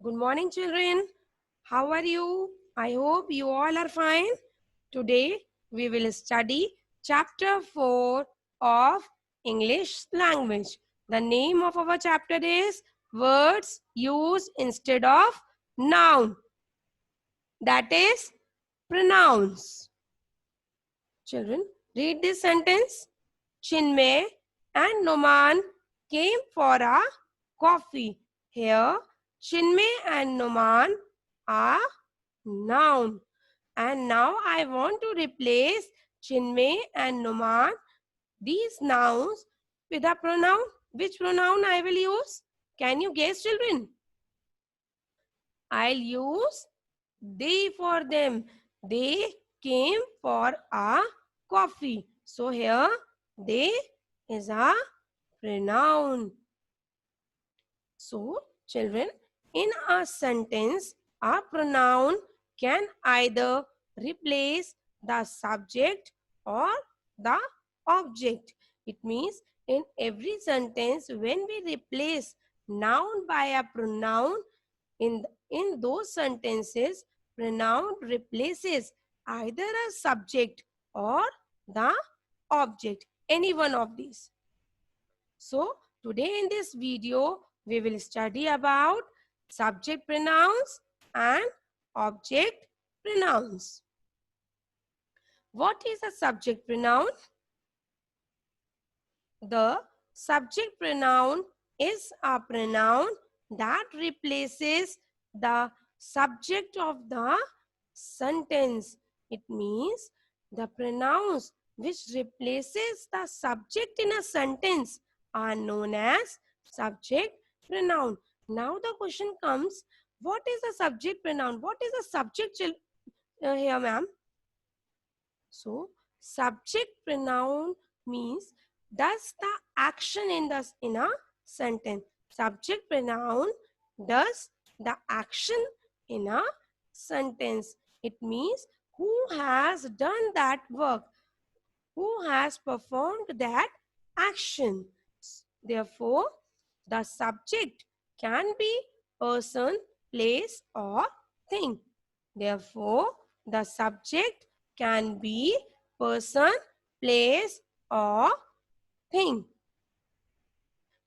Good morning, children. How are you? I hope you all are fine. Today we will study chapter 4 of English language. The name of our chapter is words used instead of noun. That is pronouns. Children, read this sentence. Chinmay and Noman came for a coffee. Here, Chinmay and Noman are noun. And now I want to replace Chinmay and Noman, these nouns, with a pronoun. Which pronoun I will use? Can you guess, children? I'll use they for them. They came for a coffee. So here they is a pronoun. So children, in a sentence, a pronoun can either replace the subject or the object. It means in every sentence when we replace noun by a pronoun, in those sentences, pronoun replaces either a subject or the object, any one of these. So today in this video, we will study about subject pronouns and object pronouns. What is a subject pronoun? The subject pronoun is a pronoun that replaces the subject of the sentence. It means the pronouns which replaces the subject in a sentence are known as subject pronoun. Now the question comes, what is a subject pronoun? What is a subject here, ma'am? So, subject pronoun means does the action in a sentence. Subject pronoun does the action in a sentence. It means who has done that work, who has performed that action. Therefore, the subject can be person, place, or thing. Therefore, the subject can be person, place, or thing.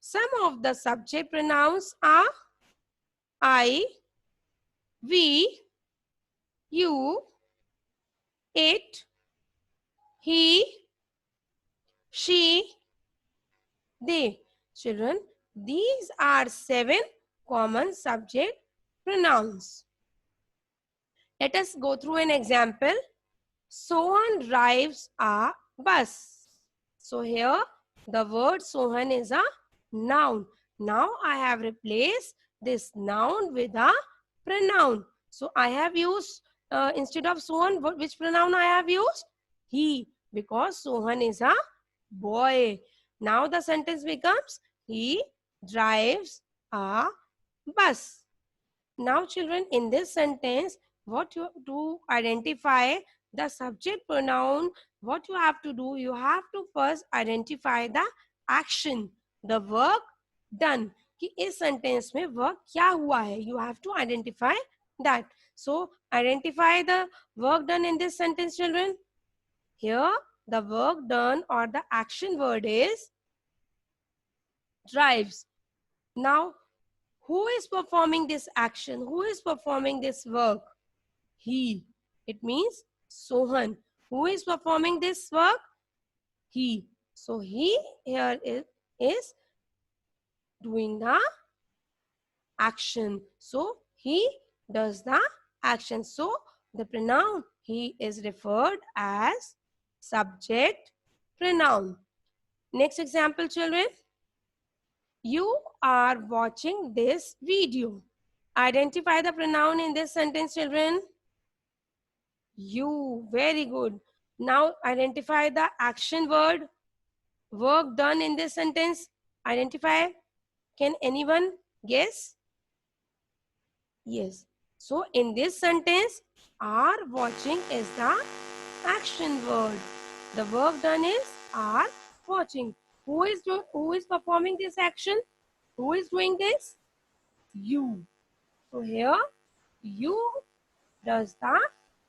Some of the subject pronouns are I, we, you, it, he, she, they. Children, these are 7 common subject pronouns. Let us go through an example. Sohan drives a bus. So here the word Sohan is a noun. Now I have replaced this noun with a pronoun. So I have used instead of Sohan, which pronoun I have used? He, because Sohan is a boy. Now the sentence becomes he drives a bus. Now children, in this sentence, what you to identify the subject pronoun, what you have to do, you have to first identify the action, the work done. कि इस sentence में work क्या हुआ है, you have to identify that. So identify the work done in this sentence, children. Here the work done or the action word is drives. Now who is performing this action? Who is performing this work? He. It means Sohan. Who is performing this work? He. So he here is doing the action. So he does the action. So the pronoun he is referred as subject pronoun. Next example, children. You are watching this video. Identify the pronoun in this sentence, children. You. Very good. Now identify the action word, work done in this sentence. Identify. Can anyone guess? Yes. So in this sentence, are watching is the action word. The work done is are watching. Who is performing this action? Who is doing this? You. So here you does the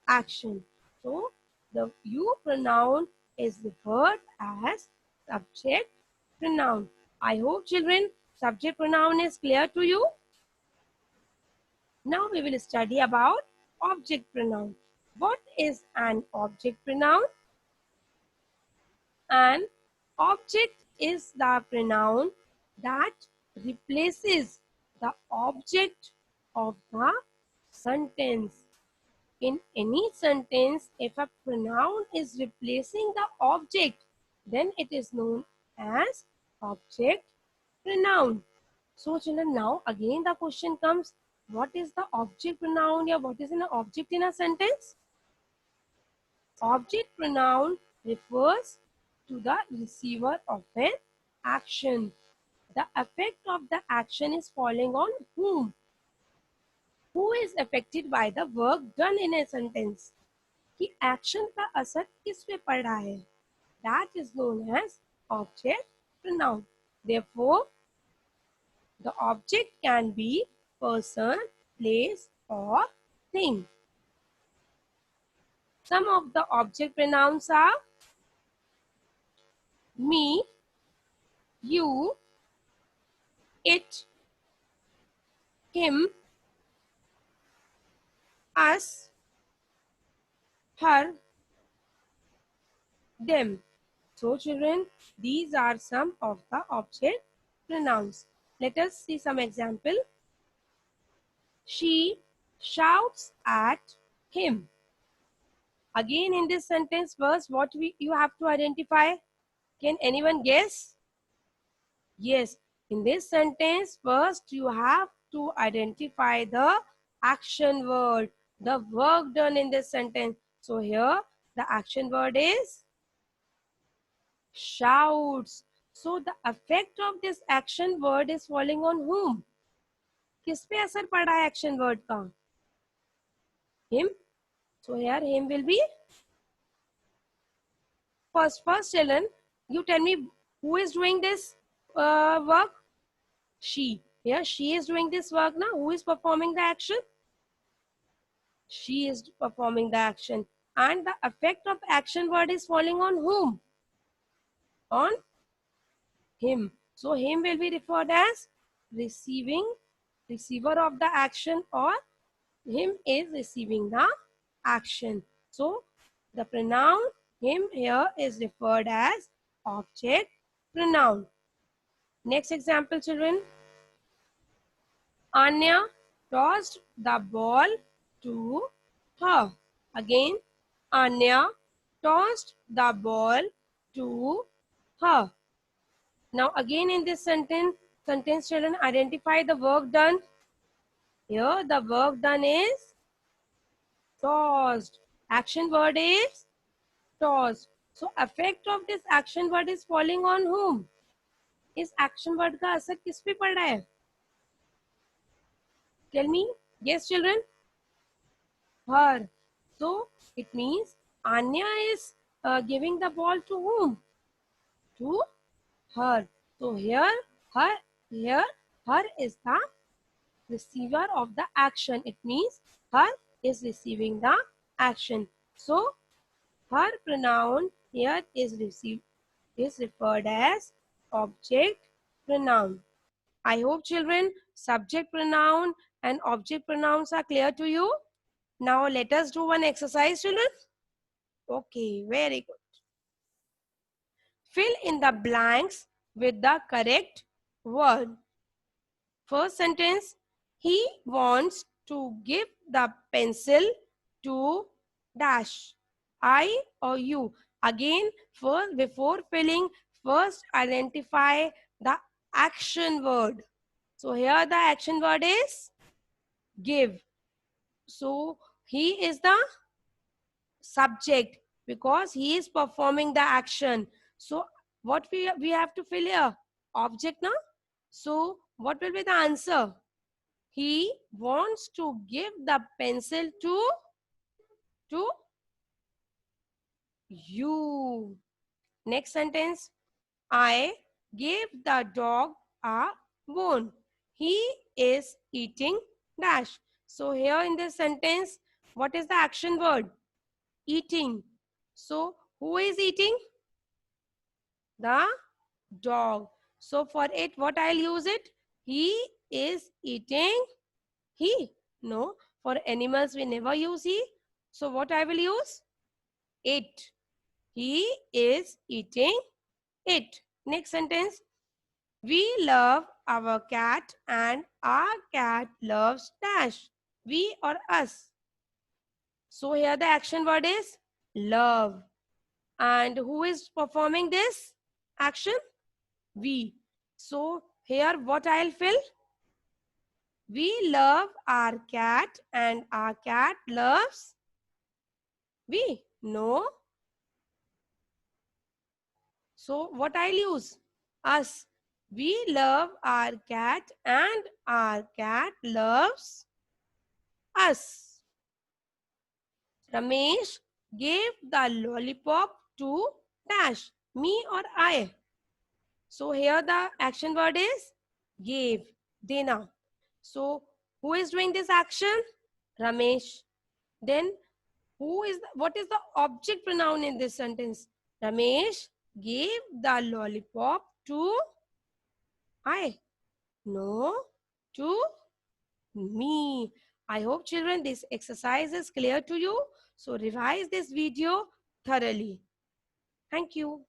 action. So the you pronoun is referred as subject pronoun. I hope children subject pronoun is clear to you. Now we will study about object pronoun. What is an object pronoun? An object is the pronoun that replaces the object of the sentence. In any sentence, if a pronoun is replacing the object, then it is known as object pronoun. So children, now again the question comes, what is the object pronoun or what is an object in a sentence? Object pronoun refers to the receiver of an action. The effect of the action is falling on whom? Who is affected by the work done in a sentence? कि action का असर किस पे पड़ रहा है? That is known as object pronoun. Therefore, the object can be person, place, or thing. Some of the object pronouns are me, you, it, him, us, her, them. So children, these are some of the object pronouns. Let us see some example. She shouts at him. Again in this sentence first, what you have to identify? Can anyone guess? Yes, in this sentence first you have to identify the action word, the work done in this sentence. So here the action word is shouts. So the effect of this action word is falling on whom? किस पे असर पड़ रहा है action word का? Him. So here him will be first. Children, you tell me who is doing this work? She. Here she is doing this work now. Who is performing the action? She is performing the action. And the effect of action word is falling on whom? On him. So him will be referred as receiver of the action, or him is receiving the action. So the pronoun him here is referred as object pronoun. Next example, children. Anya tossed the ball to her. Again, Anya tossed the ball to her. Now again in this sentence children, identify the work done. Here the work done is tossed. Action word is tossed. So effect of this action word is falling on whom? इस action word का असर किस पे पड़ रहा है? Tell me. Yes children. Her. So it means Anya is giving the ball to whom? To her. So here her is the receiver of the action. It means her is receiving the action. So her pronoun here is referred as object pronoun. I hope children subject pronoun and object pronouns are clear to you. Now let us do one exercise, children. Okay, very good. Fill in the blanks with the correct word. First sentence, he wants to give the pencil to dash. I or you. Again, first before filling, first identify the action word. So here the action word is give. So he is the subject because he is performing the action. So what we have to fill here? Object now. So what will be the answer? He wants to give the pencil to you. Next sentence. I gave the dog a bone. He is eating dash. So here in this sentence, what is the action word? Eating. So who is eating? The dog. So for it, what I'll use it? He is eating. He. No. For animals, we never use he. So what I will use? It. He is eating it. Next sentence. We love our cat and our cat loves dash. We or us. So here the action word is love. And who is performing this action? We. So here what I'll fill? We love our cat and our cat loves we. No. So what I'll use? Us. We love our cat and our cat loves us. Ramesh gave the lollipop to dash. Me or I? So here the action word is gave. Dena. So who is doing this action? Ramesh. Then what is the object pronoun in this sentence? Ramesh gave the lollipop to I. No, to me. I hope children this exercise is clear to you. So revise this video thoroughly. Thank you.